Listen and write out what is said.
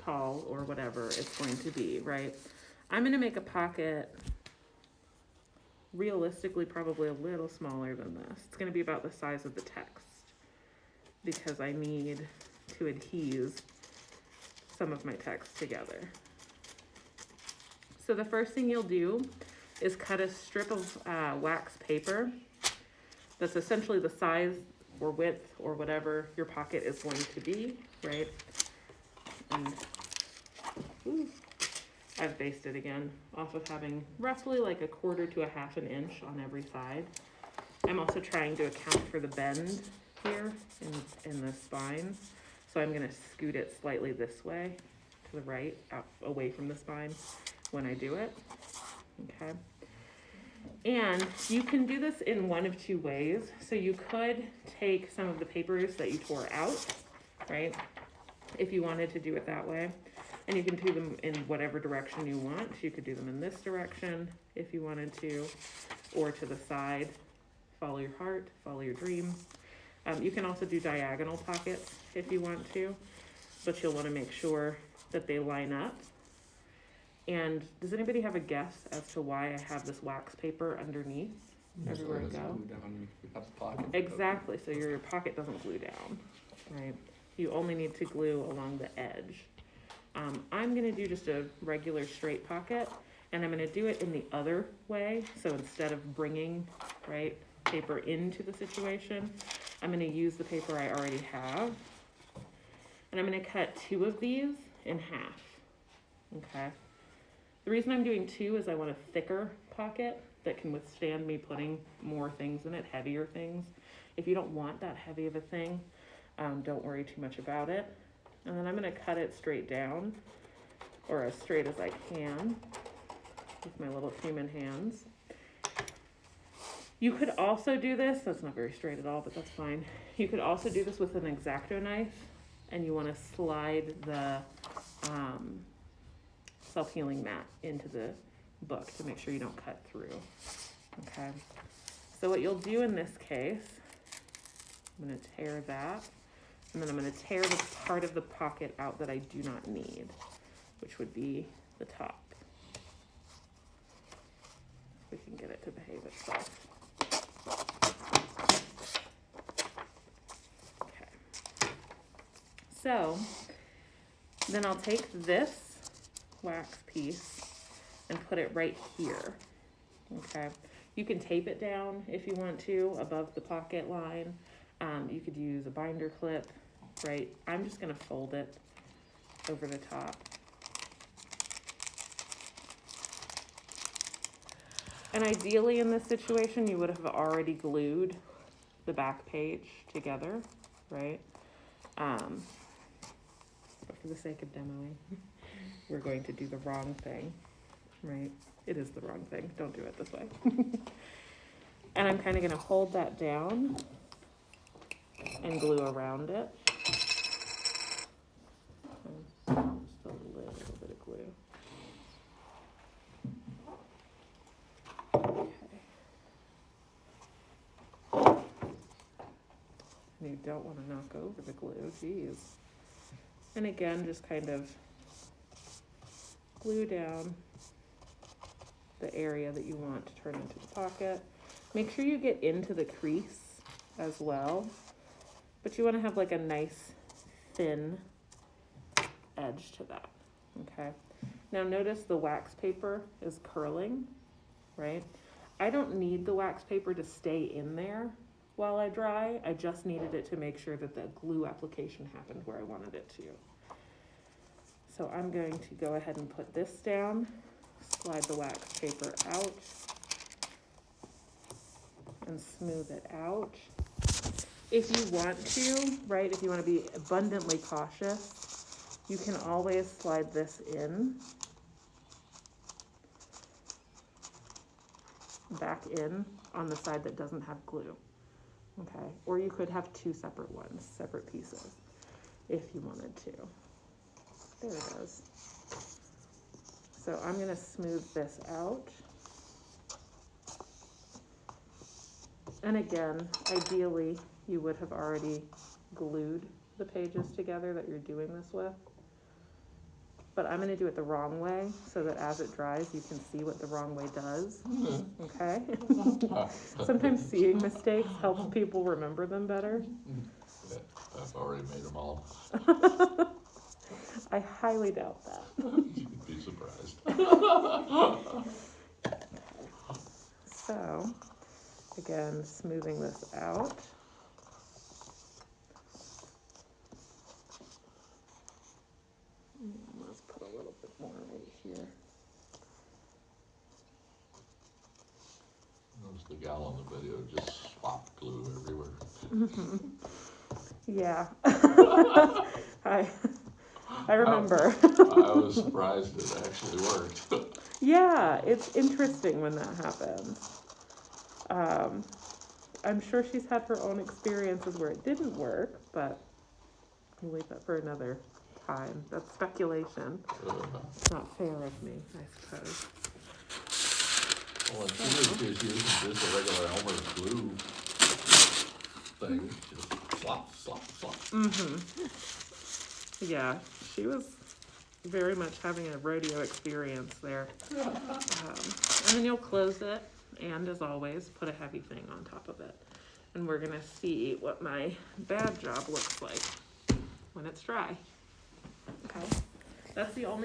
tall or whatever it's going to be, right? I'm going to make a pocket realistically probably a little smaller than this. It's going to be about the size of the text because I need to adhese some of my text together. So the first thing you'll do is cut a strip of wax paper that's essentially the size or width or whatever your pocket is going to be, right? And I've based it again off of having roughly like 1/4 to 1/2 inch on every side. I'm also trying to account for the bend here in the spine. So I'm gonna scoot it slightly this way to the right, out away from the spine when I do it, okay? And you can do this in one of two ways. So you could take some of the papers that you tore out, right? If you wanted to do it that way. And you can do them in whatever direction you want. You could do them in this direction if you wanted to, or to the side. Follow your heart, follow your dream. You can also do diagonal pockets if you want to, but you'll want to make sure that they line up. And does anybody have a guess as to why I have this wax paper underneath everywhere I go? Exactly, so your pocket doesn't glue down, right? You only need to glue along the edge. I'm gonna do just a regular straight pocket, and I'm gonna do it in the other way. So instead of bringing, right, paper into the situation, I'm gonna use the paper I already have. And I'm gonna cut 2 of these in half, okay? The reason I'm doing 2 is I want a thicker pocket that can withstand me putting more things in it, heavier things. If you don't want that heavy of a thing, don't worry too much about it. And then I'm gonna cut it straight down, or as straight as I can with my little human hands. You could also do this, that's not very straight at all, but that's fine. You could also do this with an X-Acto knife, and you wanna slide the self-healing mat into the book to make sure you don't cut through, okay? So what you'll do in this case, I'm gonna tear that, and then I'm gonna tear the part of the pocket out that I do not need, which would be the top. If we can get it to behave itself. Okay. So, then I'll take this wax piece and put it right here, okay? You can tape it down if you want to above the pocket line. You could use a binder clip, right? I'm just gonna fold it over the top. And ideally in this situation, you would have already glued the back page together, right? But for the sake of demoing, we're going to do the wrong thing, right? It is the wrong thing. Don't do it this way. And I'm kind of gonna hold that down and glue around it. Just a little bit of glue. Okay. And you don't want to knock over the glue, geez. And again, just kind of glue down the area that you want to turn into the pocket. Make sure you get into the crease as well, but you want to have like a nice thin edge to that, okay? Now notice the wax paper is curling, right? I don't need the wax paper to stay in there while I dry. I just needed it to make sure that the glue application happened where I wanted it to. So I'm going to go ahead and put this down, slide the wax paper out, and smooth it out. If you want to, right, if you want to be abundantly cautious, you can always slide this in, back in on the side that doesn't have glue, okay? Or you could have 2 separate ones, separate pieces, if you wanted to. There it is. So I'm gonna smooth this out. And again, ideally, you would have already glued the pages together that you're doing this with. but I'm gonna do it the wrong way so that as it dries, you can see what the wrong way does, okay? Sometimes seeing mistakes helps people remember them better. Yeah, I've already made them all. I highly doubt that. You'd be surprised. So, again, smoothing this out. Let's put a little bit more right here. Notice the gal on the video just swap glue everywhere. Yeah. I remember. I was surprised it actually worked. Yeah, it's interesting when that happens. I'm sure she's had her own experiences where it didn't work, but we'll leave that for another time. That's speculation. It's not fair of me, I suppose. Well, and she was just using just a regular Elmer's glue thing, just slop, slop, slop. Yeah, she was very much having a rodeo experience there. And then you'll close it, and as always, put a heavy thing on top of it. And we're gonna see what my bad job looks like when it's dry. Okay, that's the only